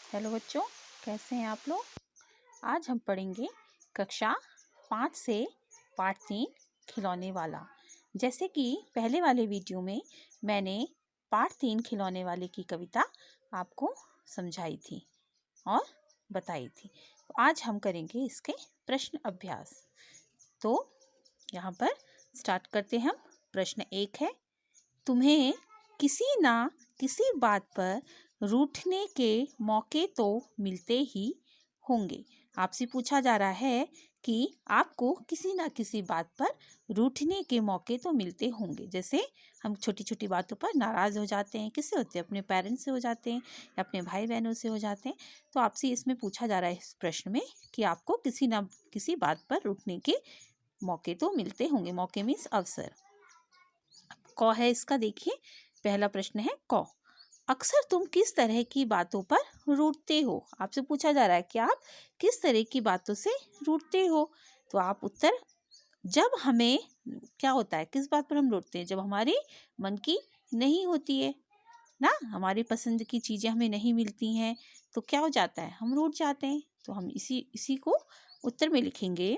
Hello बच्चों, कैसे हैं आप लोग। आज हम पढ़ेंगे कक्षा 5 से पाठ 3 खिलौने वाला। जैसे कि पहले वाले वीडियो में मैंने पाठ 3 खिलौने वाले की कविता आपको समझाई थी और बताई थी। तो आज हम करेंगे इसके प्रश्न अभ्यास। तो यहाँ पर स्टार्ट करते हैं हम। प्रश्न 1 है, तुम्हें किसी ना किसी बात पर रूठने के मौके तो मिलते ही होंगे। आपसे पूछा जा रहा है कि आपको किसी ना किसी बात पर रूठने के मौके तो मिलते होंगे। जैसे हम छोटी छोटी बातों पर नाराज़ हो जाते हैं। किससे होते हैं? अपने पेरेंट्स से हो जाते हैं या अपने भाई बहनों से हो जाते हैं। तो आपसे इसमें पूछा जा रहा है इस प्रश्न में कि आपको किसी ना किसी बात पर रूठने के मौके तो मिलते होंगे। मौके मीन्स अवसर। क है इसका, देखिए पहला प्रश्न है क। अक्सर तुम किस तरह की बातों पर रूठते हो? आपसे पूछा जा रहा है कि आप किस तरह की बातों से रूठते हो। तो आप उत्तर, जब हमें क्या होता है, किस बात पर हम रूठते हैं? जब हमारी मन की नहीं होती है ना, हमारी पसंद की चीजें हमें नहीं मिलती हैं तो क्या हो जाता है, हम रूठ जाते हैं। तो हम इसी को उत्तर में लिखेंगे,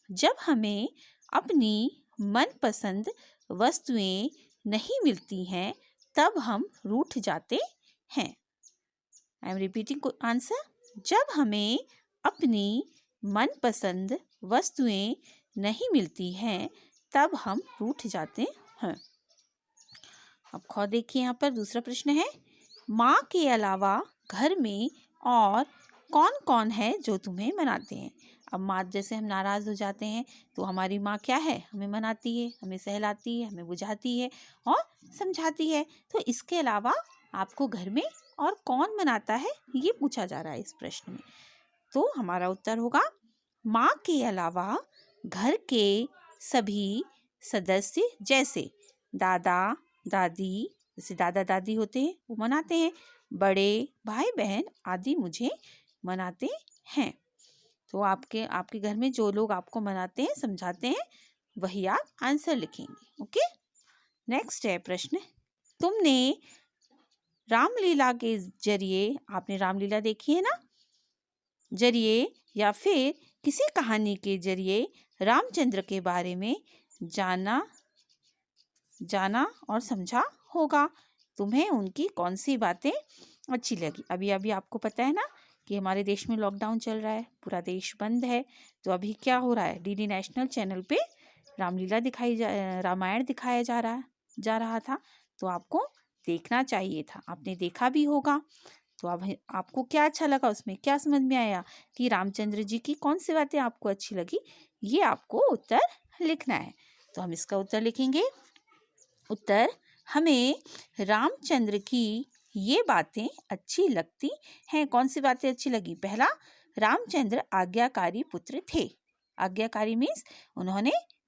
जब हमें अपनी मनपसंद वस्तुएं नहीं मिलती हैं तब हम रूठ जाते हैं। I am repeating answer. जब हमें अपनी मनपसंद वस्तुएं नहीं मिलती हैं तब हम रूठ जाते हैं। अब खौ देखिए, यहाँ पर दूसरा प्रश्न है, माँ के अलावा घर में और कौन कौन है जो तुम्हें मनाते हैं? अब माँ, जैसे हम नाराज़ हो जाते हैं तो हमारी माँ क्या है, हमें मनाती है, हमें सहलाती है, हमें बुझाती है और समझाती है। तो इसके अलावा आपको घर में और कौन मनाता है, ये पूछा जा रहा है इस प्रश्न में। तो हमारा उत्तर होगा, माँ के अलावा घर के सभी सदस्य, जैसे दादा दादी, जैसे दादा दादी होते हैं वो मनाते हैं, बड़े भाई बहन आदि मुझे मनाते हैं। तो आपके घर में जो लोग आपको मनाते हैं, समझाते हैं, वही आप आंसर लिखेंगे। ओके, नेक्स्ट है प्रश्न, तुमने रामलीला के जरिए, आपने रामलीला देखी है ना, जरिए या फिर किसी कहानी के जरिए रामचंद्र के बारे में जाना और समझा होगा। तुम्हें उनकी कौन सी बातें अच्छी लगी? अभी अभी आपको पता है ना कि हमारे देश में लॉकडाउन चल रहा है, पूरा देश बंद है। तो अभी क्या हो रहा है, डीडी नेशनल चैनल पे रामलीला रामायण दिखाया जा रहा था। तो आपको देखना चाहिए था, आपने देखा भी होगा। तो अब आपको क्या अच्छा लगा, उसमें क्या समझ में आया कि रामचंद्र जी की कौन सी बातें आपको अच्छी लगी, ये आपको उत्तर लिखना है। तो हम इसका उत्तर लिखेंगे। उत्तर, हमें रामचंद्र की ये बातें अच्छी लगती हैं। कौन सी बातें अच्छी लगी? पहला, रामचंद्र आज्ञाकारी पुत्र थे। आज्ञाकारी मीन्स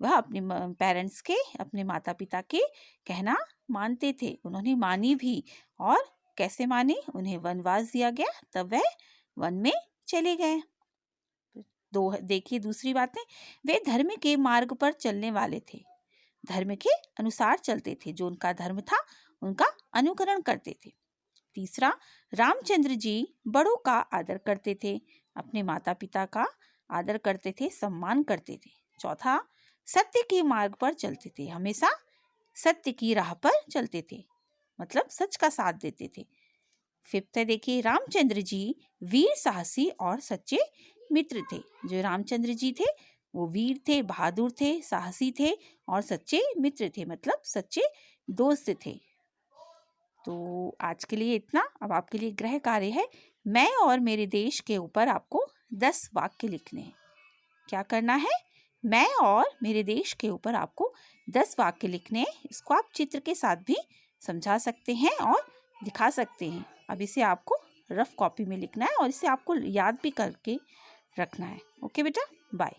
वह अपने पेरेंट्स के, अपने माता पिता के कहना मानते थे। उन्होंने मानी भी, और कैसे माने? उन्हें वनवास दिया गया तब वह वन में चले गए। देखिए दूसरी बातें, वे धर्म के मार्ग पर चलने वाले थे, धर्म के अनुसार चलते थे, जो उनका धर्म था उनका अनुकरण करते थे। तीसरा, रामचंद्र जी बड़ों का आदर करते थे, अपने माता पिता का आदर करते थे, सम्मान करते थे। चौथा, सत्य के मार्ग पर चलते थे, हमेशा सत्य की राह पर चलते थे, मतलब सच का साथ देते थे। फिफ्थ है, देखिए रामचंद्र जी वीर, साहसी और सच्चे मित्र थे। जो रामचंद्र जी थे वो वीर थे, बहादुर थे, साहसी थे और सच्चे मित्र थे, मतलब सच्चे दोस्त थे। तो आज के लिए इतना। अब आपके लिए गृह कार्य है, मैं और मेरे देश के ऊपर आपको 10 वाक्य लिखने हैं। क्या करना है? मैं और मेरे देश के ऊपर आपको 10 वाक्य लिखने हैं। इसको आप चित्र के साथ भी समझा सकते हैं और दिखा सकते हैं। अब इसे आपको रफ कॉपी में लिखना है और इसे आपको याद भी करके रखना है। ओके बेटा, बाय।